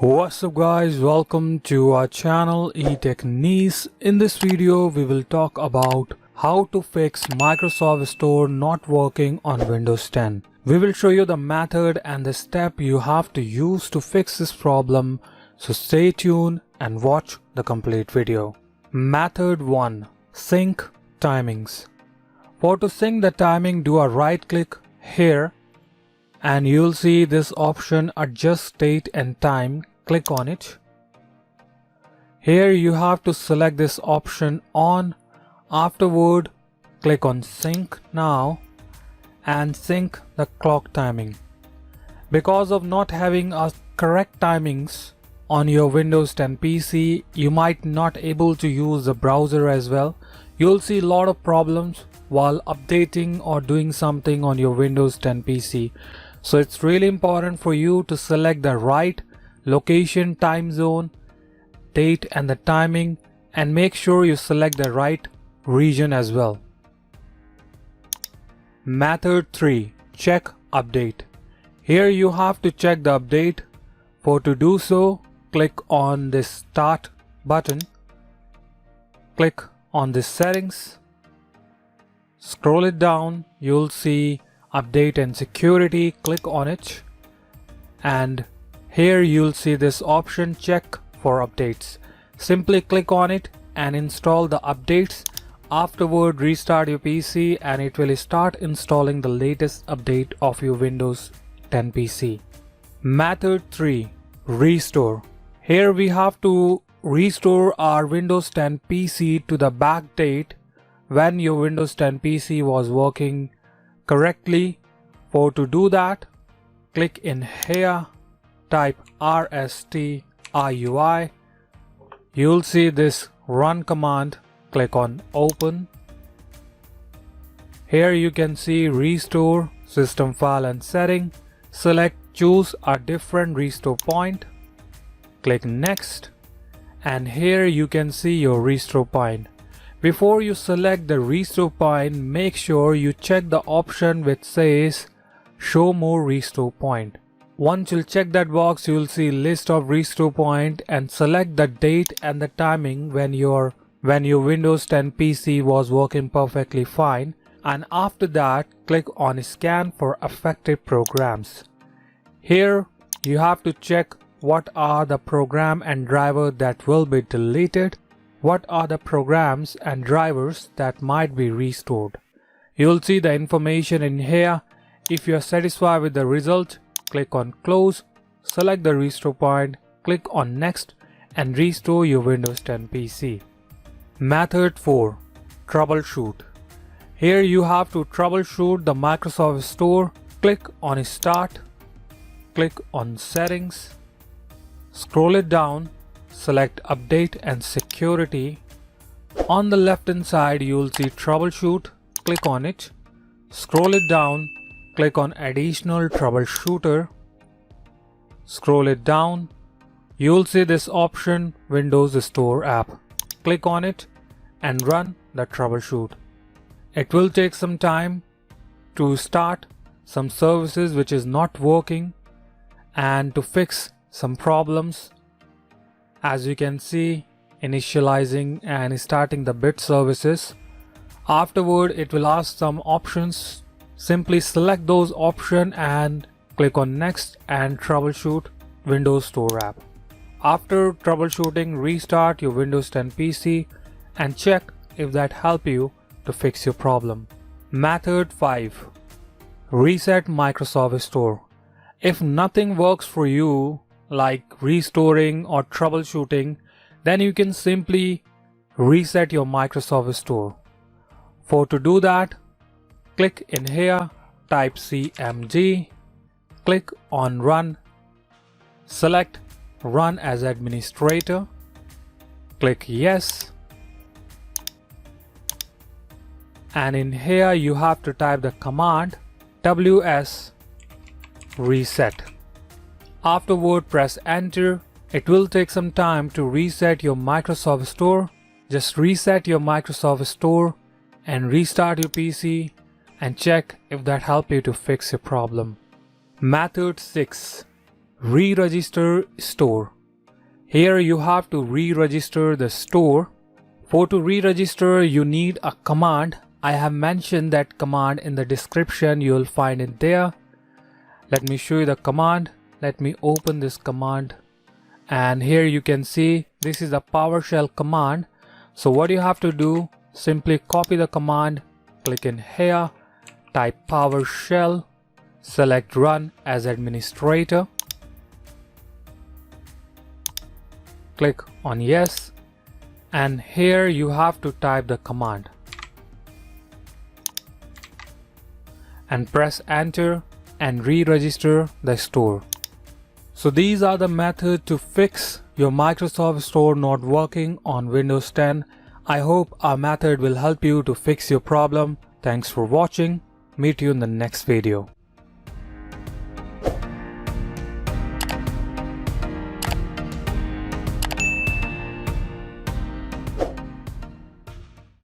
What's up guys, welcome to our channel eTechniz. In this video we will talk about how to fix Microsoft Store not working on Windows 10. We will show you the method and the step you have to use to fix this problem, so stay tuned and watch the complete video. Method 1. Sync timings. To sync the timing, do a right click here and you'll see this option, adjust date and time. Click on it. Here you have to select this option on. Afterward, click on sync now and sync the clock timing. Because of not having a correct timings on your Windows 10 PC, you might not able to use the browser as well. You'll see a lot of problems while updating or doing something on your Windows 10 PC. So it's really important for you to select the right location, time zone, date and the timing, and make sure you select the right region as well. Method 3. Check update. Here you have to check the update. To do so, click on this start button, click on this settings, scroll it down, you'll see update and security, click on it, and here you'll see this option, check for updates. Simply click on it and install the updates. Afterward, restart your PC and it will start installing the latest update of your Windows 10 PC. Method 3. Restore. Here we have to restore our Windows 10 PC to the back date when your Windows 10 PC was working correctly. To do that, click in here, type rstrui. You'll see this run command, click on open. Here you can see restore system file and setting. Select choose a different restore point, click next, and here you can see your restore point. Before you select the restore point, make sure you check the option which says show more restore point. Once you check that box, you will see list of restore point and select the date and the timing when your Windows 10 PC was working perfectly fine, and after that click on scan for affected programs. Here you have to check what are the program and driver that will be deleted, what are the programs and drivers that might be restored. You'll see the information in here. If you are satisfied with the result, click on close, select the restore point, click on next and restore your Windows 10 PC. Method 4. Troubleshoot. Here you have to troubleshoot the Microsoft Store. Click on start, click on settings, scroll it down, select update and security. On the left hand side you'll see troubleshoot, click on it, scroll it down, click on additional troubleshooter, scroll it down, you'll see this option Windows Store app. Click on it and run the troubleshoot. It will take some time to start some services which is not working and to fix some problems. As you can see, initializing and starting the bit services. Afterward, it will ask some options. Simply select those options and click on next and troubleshoot Windows Store app. After troubleshooting, restart your Windows 10 PC and check if that help you to fix your problem. Method 5. Reset Microsoft Store. If nothing works for you, like restoring or troubleshooting, then you can simply reset your Microsoft Store. To do that, click in here, type cmd, click on run, select run as administrator, click yes, and in here you have to type the command wsreset. Afterward, press enter. It will take some time to reset your Microsoft Store. Just reset your Microsoft Store and restart your PC and check if that helps you to fix your problem. Method 6. Reregister store. Here you have to re-register the store. To re-register you need a command. I have mentioned that command in the description, you'll find it there. Let me show you the command. Let me open this command, and here you can see this is the PowerShell command. So what you have to do, simply copy the command, click in here, type PowerShell, select run as administrator, click on yes, and here you have to type the command and press enter and re-register the store. So these are the methods to fix your Microsoft Store not working on Windows 10. I hope our method will help you to fix your problem. Thanks for watching. Meet you in the next video.